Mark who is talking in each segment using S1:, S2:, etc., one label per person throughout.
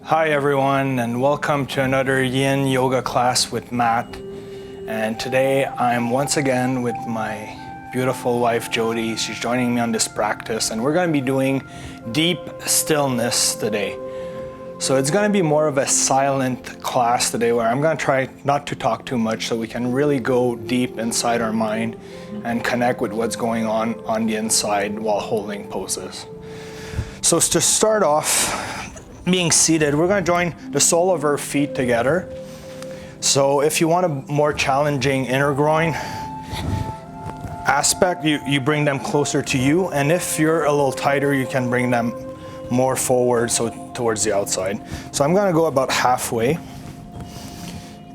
S1: Hi everyone, and welcome to another Yin Yoga class with Matt. And today I'm once again with my beautiful wife Jody. She's joining me on this practice, and we're going to be doing deep stillness today. So it's going to be more of a silent class today, where I'm going to try not to talk too much so we can really go deep inside our mind and connect with what's going on the inside while holding poses. So to start off, being seated, we're going to join the sole of our feet together. So if you want a more challenging inner groin aspect, you bring them closer to you, and if you're a little tighter, you can bring them more forward, so towards the outside. So I'm going to go about halfway,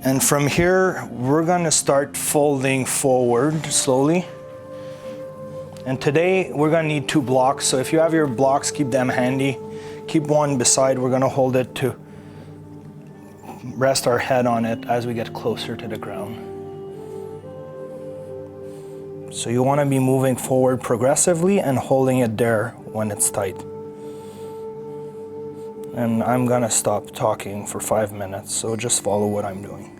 S1: and from here we're going to start folding forward slowly. And today we're going to need 2 blocks, so if you have your blocks, keep them handy. Keep one beside. We're going to hold it to rest our head on it as we get closer to the ground. So you want to be moving forward progressively and holding it there when it's tight. And I'm going to stop talking for 5 minutes, so just follow what I'm doing.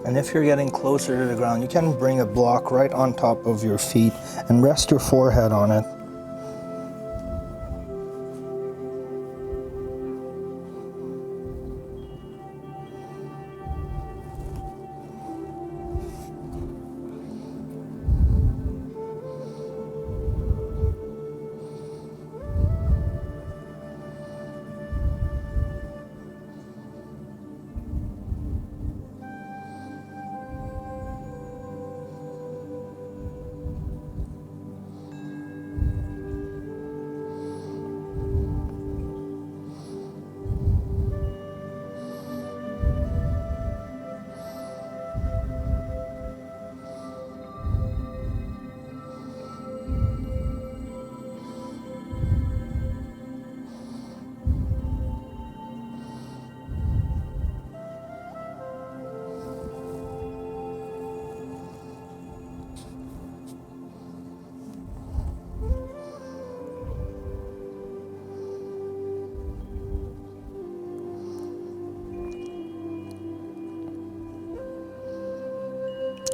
S1: And if you're getting closer to the ground, you can bring a block right on top of your feet and rest your forehead on it.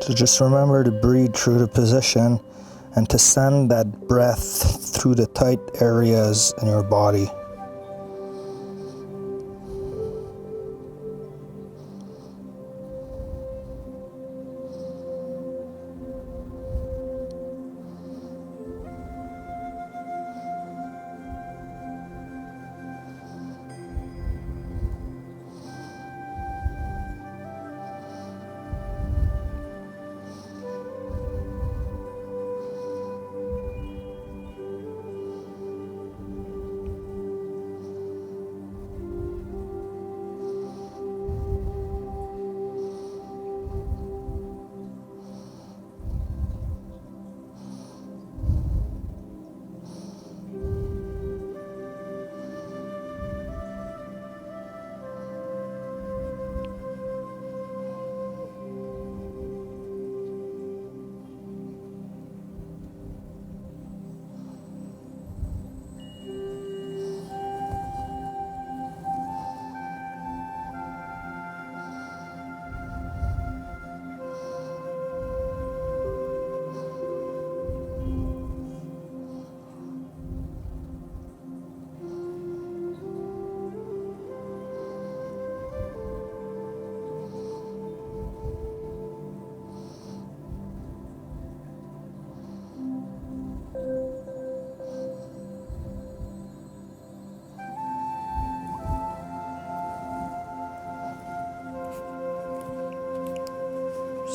S1: So just remember to breathe through the position and to send that breath through the tight areas in your body.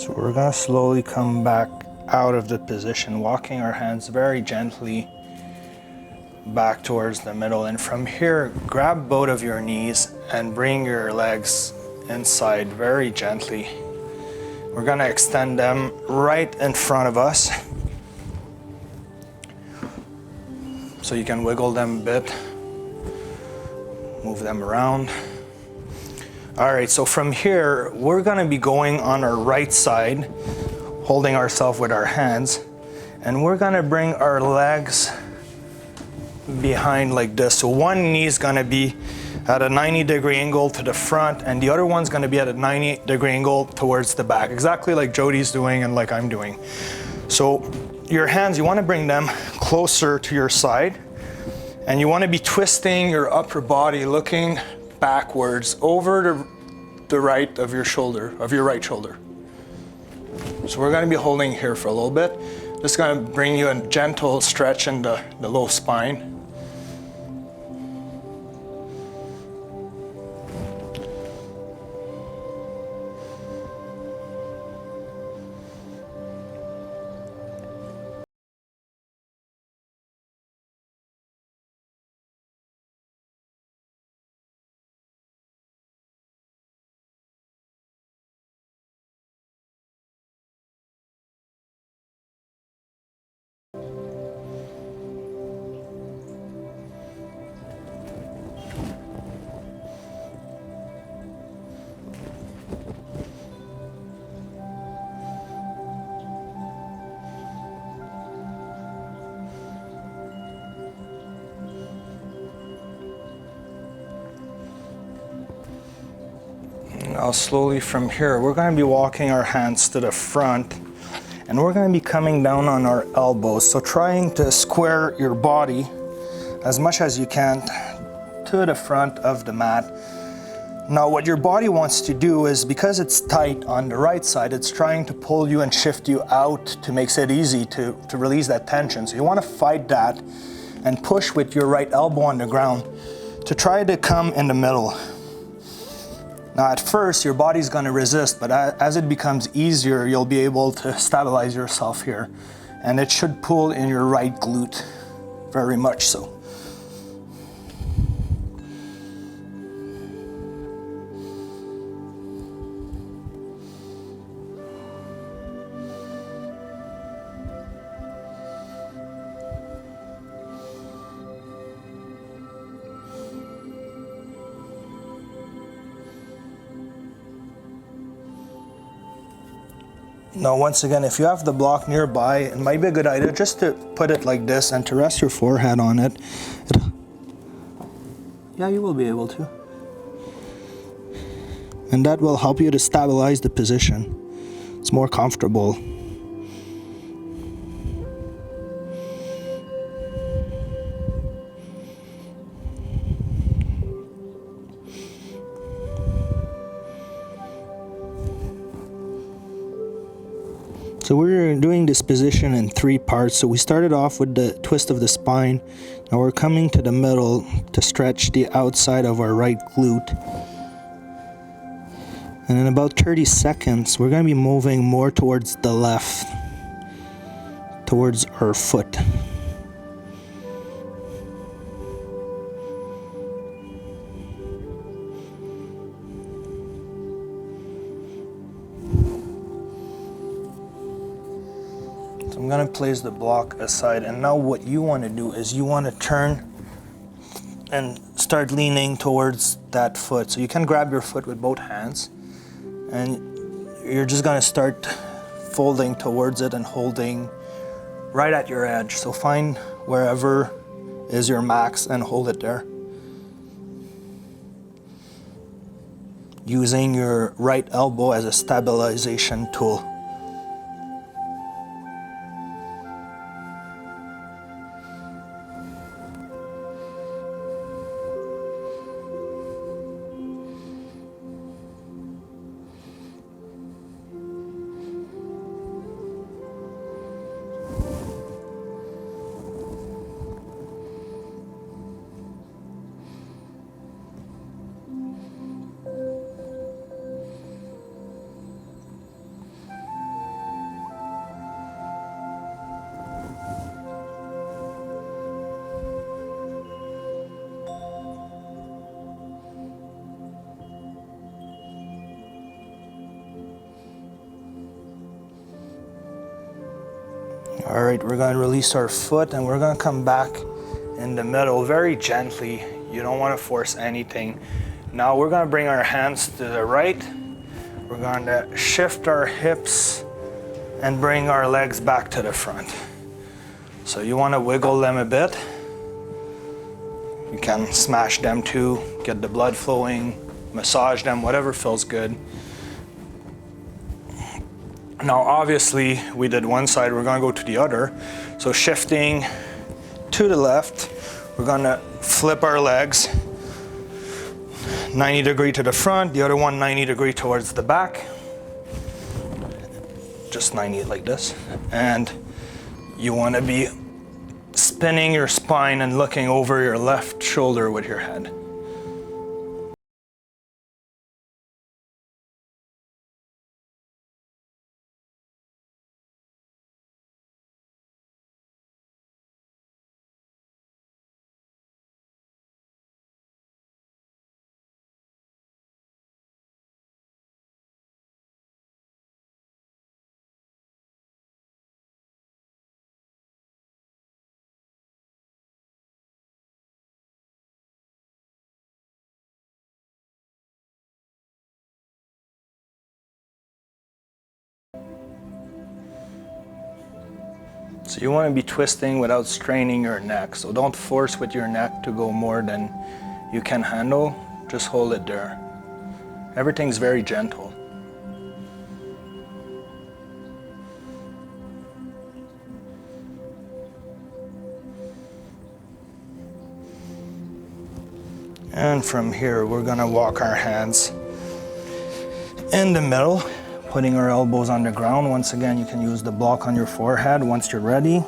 S1: So we're gonna slowly come back out of the position, walking our hands very gently back towards the middle. And from here, grab both of your knees and bring your legs inside very gently. We're gonna extend them right in front of us. So you can wiggle them a bit, move them around. All right, so from here, we're gonna be going on our right side, holding ourselves with our hands, and we're gonna bring our legs behind like this. So one knee is gonna be at a 90-degree angle to the front, and the other one's gonna be at a 90-degree angle towards the back, exactly like Jody's doing and like I'm doing. So your hands, you wanna bring them closer to your side, and you wanna be twisting your upper body, looking backwards over the right of your shoulder, of your right shoulder. So we're gonna be holding here for a little bit. This is gonna bring you a gentle stretch in the low spine. Now slowly from here, we're going to be walking our hands to the front, and we're going to be coming down on our elbows. So trying to square your body as much as you can to the front of the mat. Now what your body wants to do is, because it's tight on the right side, it's trying to pull you and shift you out to make it easy to release that tension. So you want to fight that and push with your right elbow on the ground to try to come in the middle. Now at first your body's going to resist, but as it becomes easier, you'll be able to stabilize yourself here, and it should pull in your right glute very much so. Now once again, if you have the block nearby, it might be a good idea just to put it like this and to rest your forehead on it. Yeah, you will be able to. And that will help you to stabilize the position. It's more comfortable. So we're doing this position in 3 parts. So we started off with the twist of the spine. Now we're coming to the middle to stretch the outside of our right glute. And in about 30 seconds, we're going to be moving more towards the left, towards our foot. I'm going to place the block aside, and now what you want to do is you want to turn and start leaning towards that foot. So you can grab your foot with both hands, and you're just going to start folding towards it and holding right at your edge. So find wherever is your max and hold it there. Using your right elbow as a stabilization tool. All right, we're going to release our foot and we're going to come back in the middle very gently. You don't want to force anything. Now we're going to bring our hands to the right. We're going to shift our hips and bring our legs back to the front. So you want to wiggle them a bit. You can smash them too, get the blood flowing, massage them, whatever feels good. Now obviously we did one side, we're going to go to the other. So shifting to the left, we're going to flip our legs 90 degree to the front, the other one 90 degree towards the back. Just 90 like this. And you want to be spinning your spine and looking over your left shoulder with your head. So you want to be twisting without straining your neck. So don't force with your neck to go more than you can handle. Just hold it there. Everything's very gentle. And from here, we're gonna walk our hands in the middle, putting our elbows on the ground. Once again, you can use the block on your forehead once you're ready.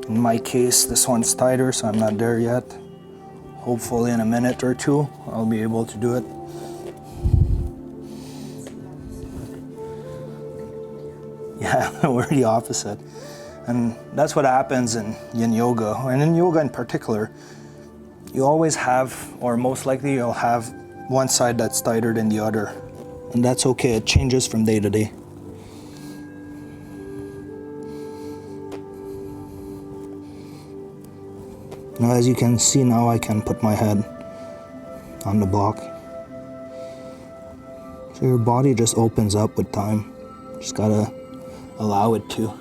S1: In my case, this one's tighter, so I'm not there yet. Hopefully in a minute or two, I'll be able to do it. Yeah, we're the opposite. And that's what happens in Yin Yoga, and in yoga in particular. You always have, or most likely you'll have one side that's tighter than the other. And that's okay, it changes from day to day. Now as you can see now, I can put my head on the block. So your body just opens up with time. Just gotta allow it to.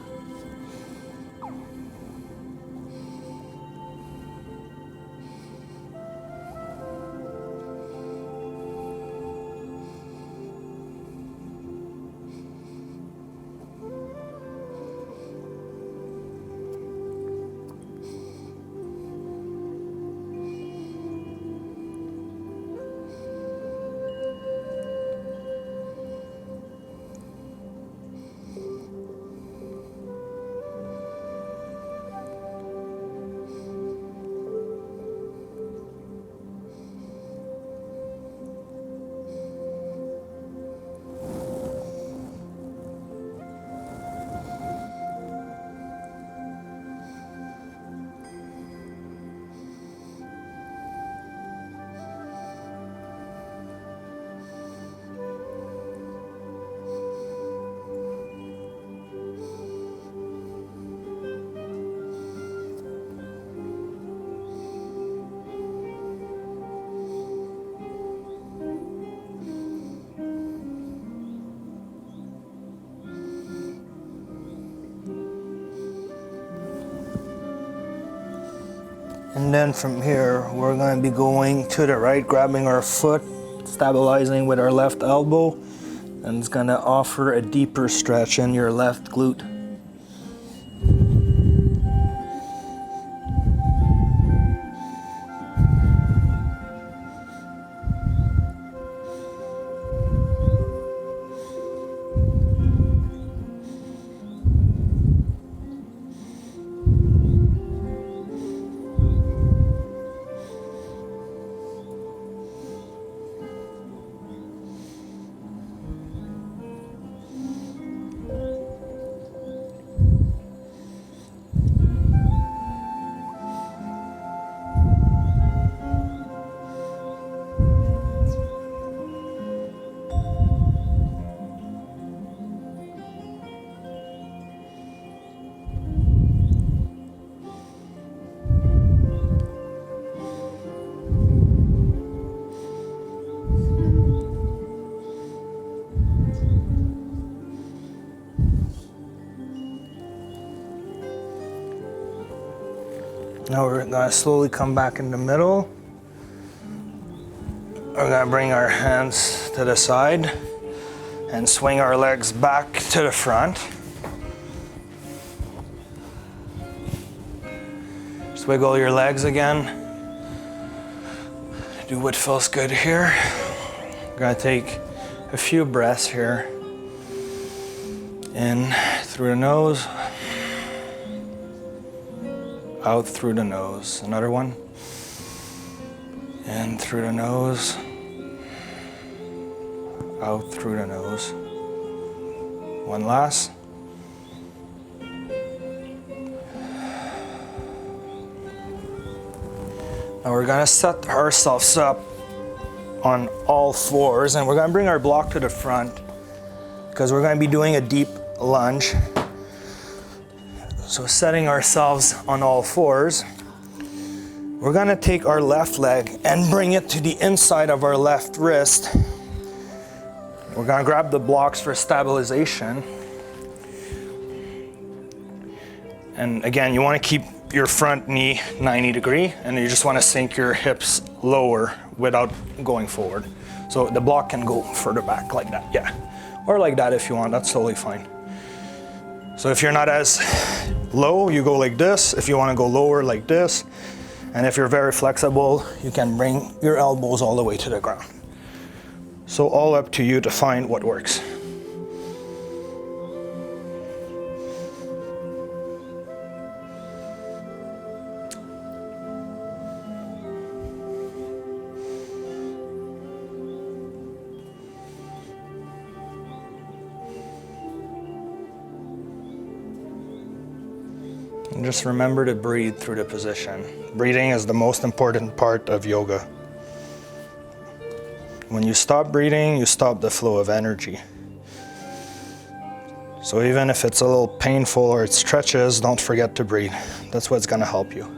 S1: And then from here, we're going to be going to the right, grabbing our foot, stabilizing with our left elbow, and it's going to offer a deeper stretch in your left glute. Now we're gonna slowly come back in the middle. We're gonna bring our hands to the side and swing our legs back to the front. Just wiggle your legs again. Do what feels good here. We're gonna take a few breaths here. In through the nose, out through the nose. Another one. In through the nose, out through the nose. One last. Now we're gonna set ourselves up on all fours, and we're gonna bring our block to the front because we're gonna be doing a deep lunge. So setting ourselves on all fours, we're gonna take our left leg and bring it to the inside of our left wrist. We're gonna grab the blocks for stabilization. And again, you wanna keep your front knee 90 degree, and you just wanna sink your hips lower without going forward. So the block can go further back like that, yeah. Or like that if you want, that's totally fine. So if you're not as low, you go like this. If you wanna go lower, like this. And if you're very flexible, you can bring your elbows all the way to the ground. So all up to you to find what works. And just remember to breathe through the position. Breathing is the most important part of yoga. When you stop breathing, you stop the flow of energy. So even if it's a little painful or it stretches, don't forget to breathe. That's what's gonna help you.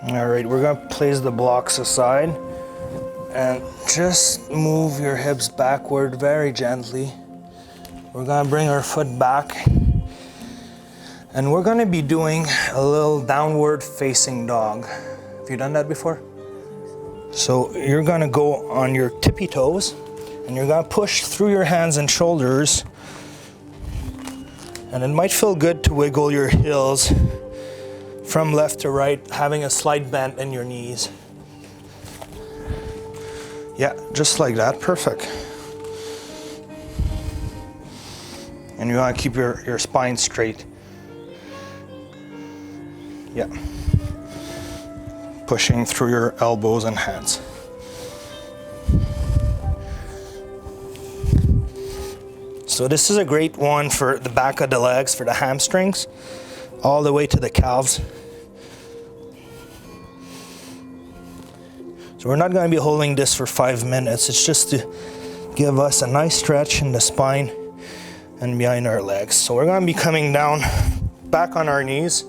S1: All right, we're gonna place the blocks aside and just move your hips backward very gently. We're gonna bring our foot back and we're gonna be doing a little downward facing dog. Have you done that before? So you're gonna go on your tippy toes and you're gonna push through your hands and shoulders And it might feel good to wiggle your heels from left to right, having a slight bend in your knees. Yeah, just like that, perfect. And you want to keep your spine straight. Yeah. Pushing through your elbows and hands. So this is a great one for the back of the legs, for the hamstrings, all the way to the calves. So we're not going to be holding this for 5 minutes. It's just to give us a nice stretch in the spine and behind our legs. So we're going to be coming down back on our knees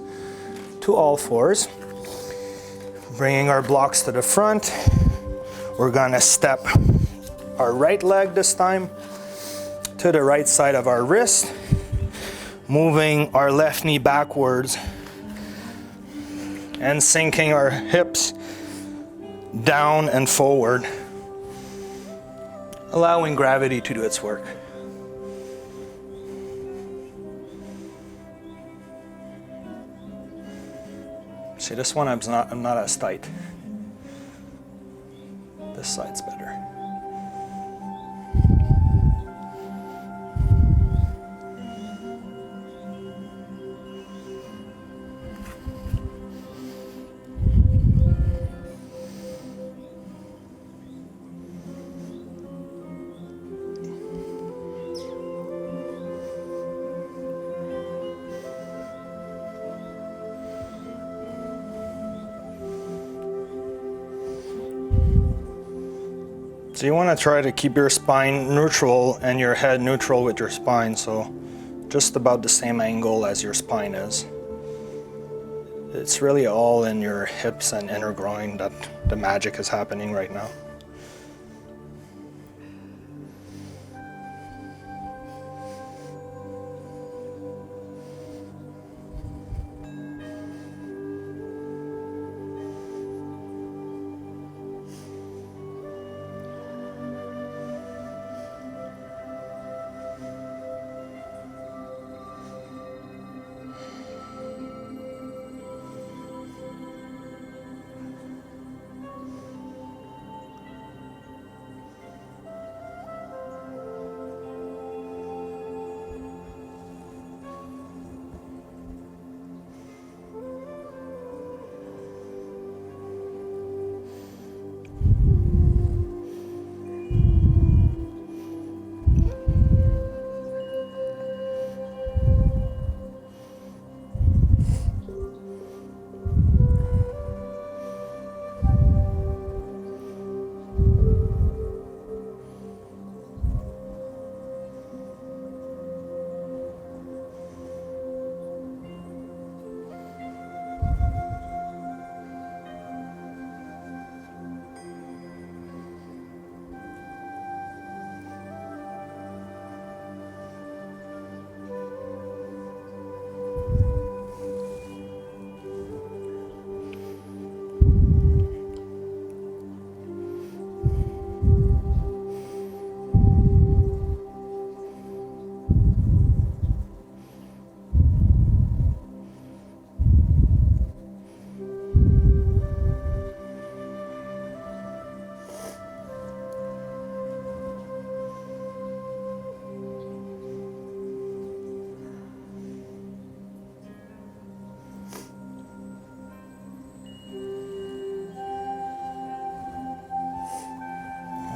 S1: to all fours, bringing our blocks to the front. We're going to step our right leg this time to the right side of our wrist, moving our left knee backwards and sinking our hips down and forward, allowing gravity to do its work. See, this one I'm not as tight. This side's better. So you want to try to keep your spine neutral and your head neutral with your spine, so just about the same angle as your spine is. It's really all in your hips and inner groin that the magic is happening right now.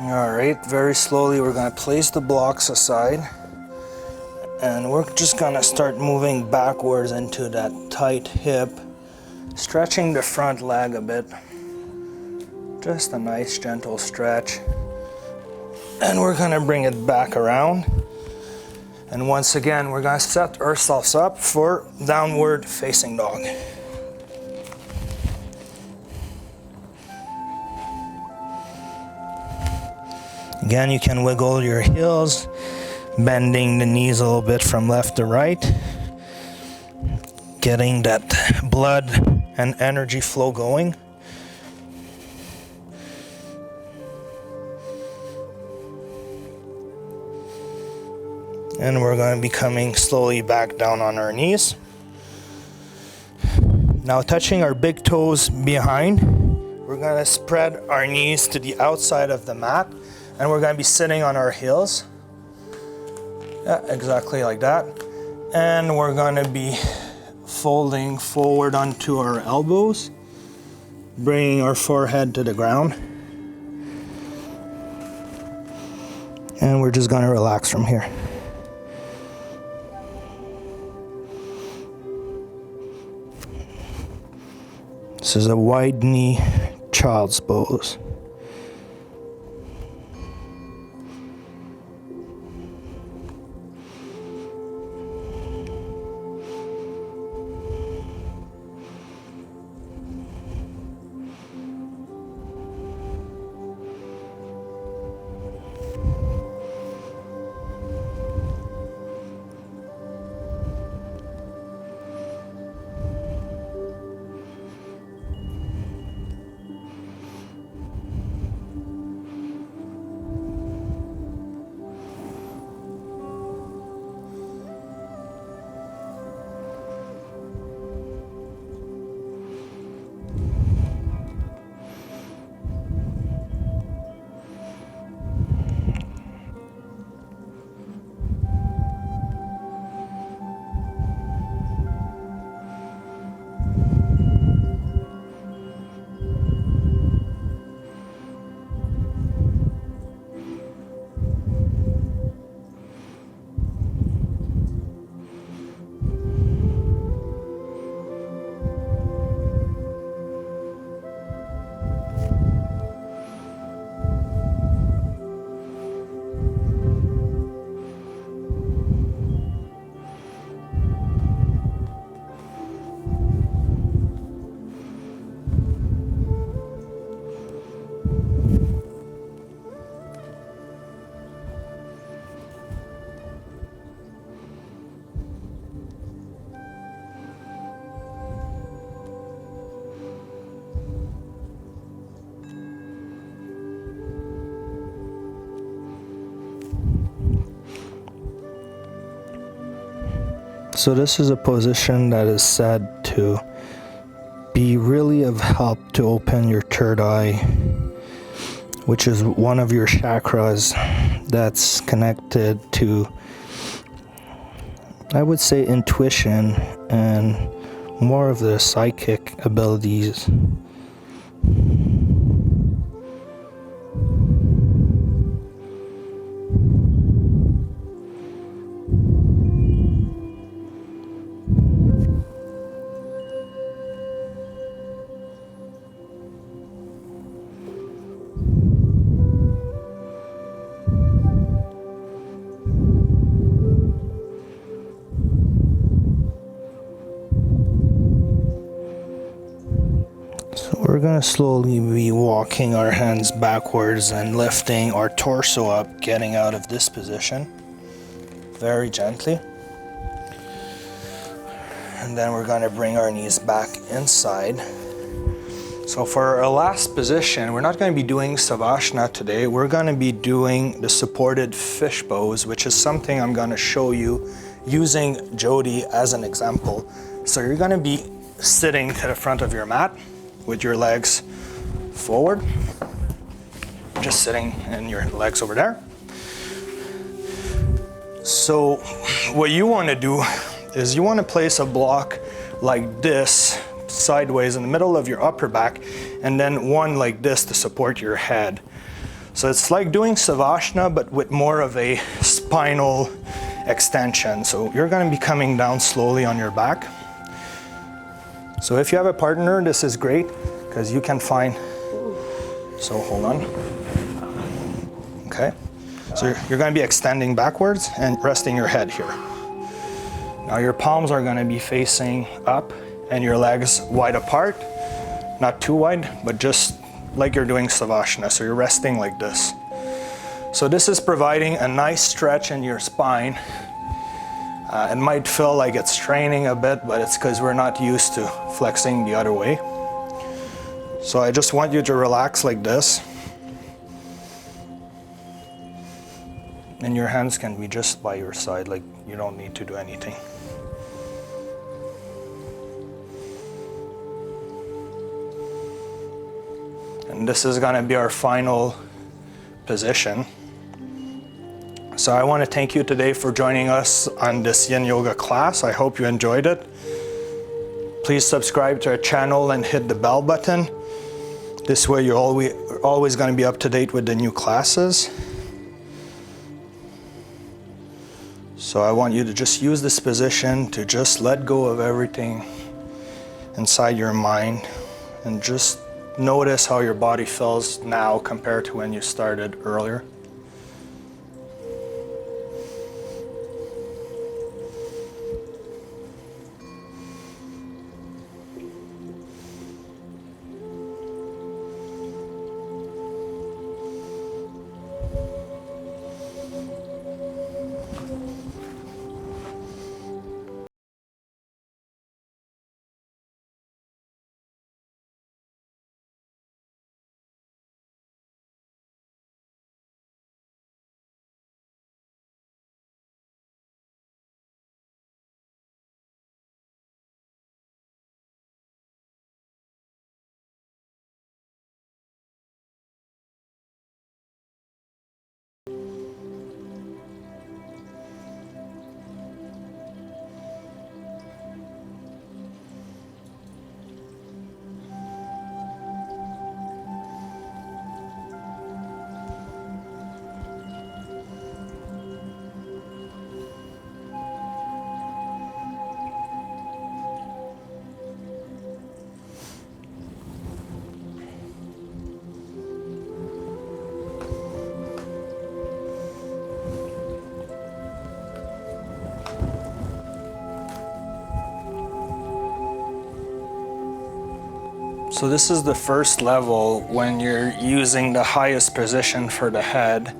S1: All right, very slowly we're going to place the blocks aside, and we're just going to start moving backwards into that tight hip, stretching the front leg a bit. Just a nice gentle stretch. And we're going to bring it back around. And once again, we're going to set ourselves up for downward facing dog. Again, you can wiggle your heels, bending the knees a little bit from left to right, getting that blood and energy flow going. And we're going to be coming slowly back down on our knees. Now touching our big toes behind, we're going to spread our knees to the outside of the mat, and we're going to be sitting on our heels. Yeah, exactly like that. And we're going to be folding forward onto our elbows, bringing our forehead to the ground. And we're just going to relax from here. This is a wide knee child's pose. So this is a position that is said to be really of help to open your third eye, which is one of your chakras that's connected to, I would say, intuition and more of the psychic abilities. We're going to slowly be walking our hands backwards and lifting our torso up, getting out of this position very gently. And then we're going to bring our knees back inside. So for our last position, we're not going to be doing Savasana today. We're going to be doing the supported fish pose, which is something I'm going to show you using Jody as an example. So you're going to be sitting to the front of your mat with your legs forward, just sitting and your legs over there. So what you want to do is you want to place a block like this sideways in the middle of your upper back, and then one like this to support your head. So it's like doing Savasana but with more of a spinal extension. So you're going to be coming down slowly on your back. So if you have a partner, this is great because you can find, so hold on. Okay, so you're going to be extending backwards and resting your head here. Now your palms are going to be facing up and your legs wide apart, not too wide, but just like you're doing Savasana. So you're resting like this. So this is providing a nice stretch in your spine. It might feel like it's straining a bit, but it's because we're not used to flexing the other way. So I just want you to relax like this. And your hands can be just by your side, like you don't need to do anything. And this is going to be our final position. So I want to thank you today for joining us on this Yin Yoga class. I hope you enjoyed it. Please subscribe to our channel and hit the bell button. This way you're always going to be up to date with the new classes. So I want you to just use this position to just let go of everything inside your mind and just notice how your body feels now compared to when you started earlier. So this is the first level when you're using the highest position for the head.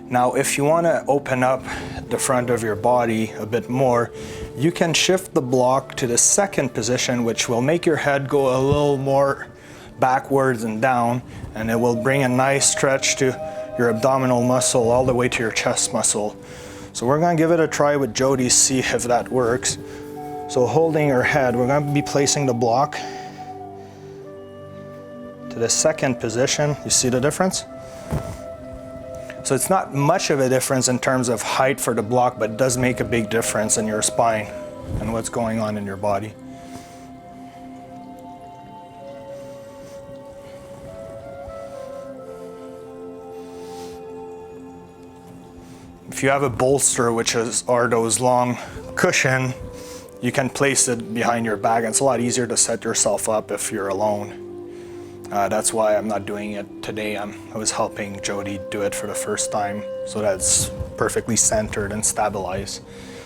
S1: Now, if you want to open up the front of your body a bit more, you can shift the block to the second position, which will make your head go a little more backwards and down, and it will bring a nice stretch to your abdominal muscle all the way to your chest muscle. So we're going to give it a try with Jody, see if that works. So holding her head, we're going to be placing the block to the second position. You see the difference? So it's not much of a difference in terms of height for the block, but it does make a big difference in your spine and what's going on in your body. If you have a bolster, which are those long cushion, you can place it behind your back. It's a lot easier to set yourself up if you're alone. That's why I'm not doing it today. I was helping Jody do it for the first time so that it's perfectly centered and stabilized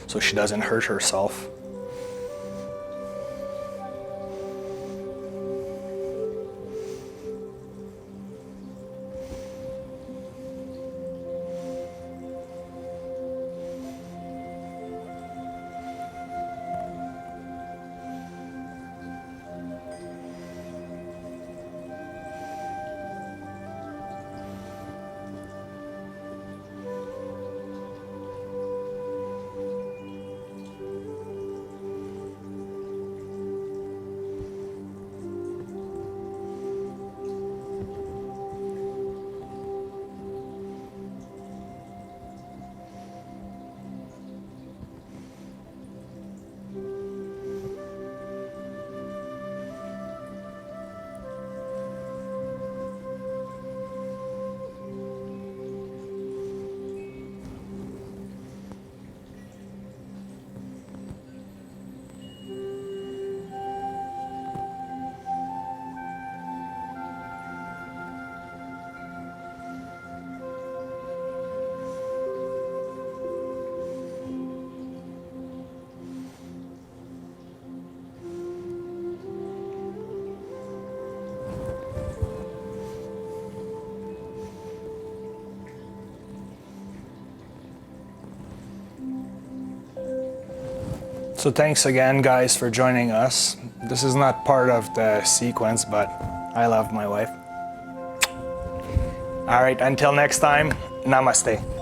S1: so she doesn't hurt herself. So thanks again, guys, for joining us. This is not part of the sequence, but I love my wife. All right, until next time, namaste.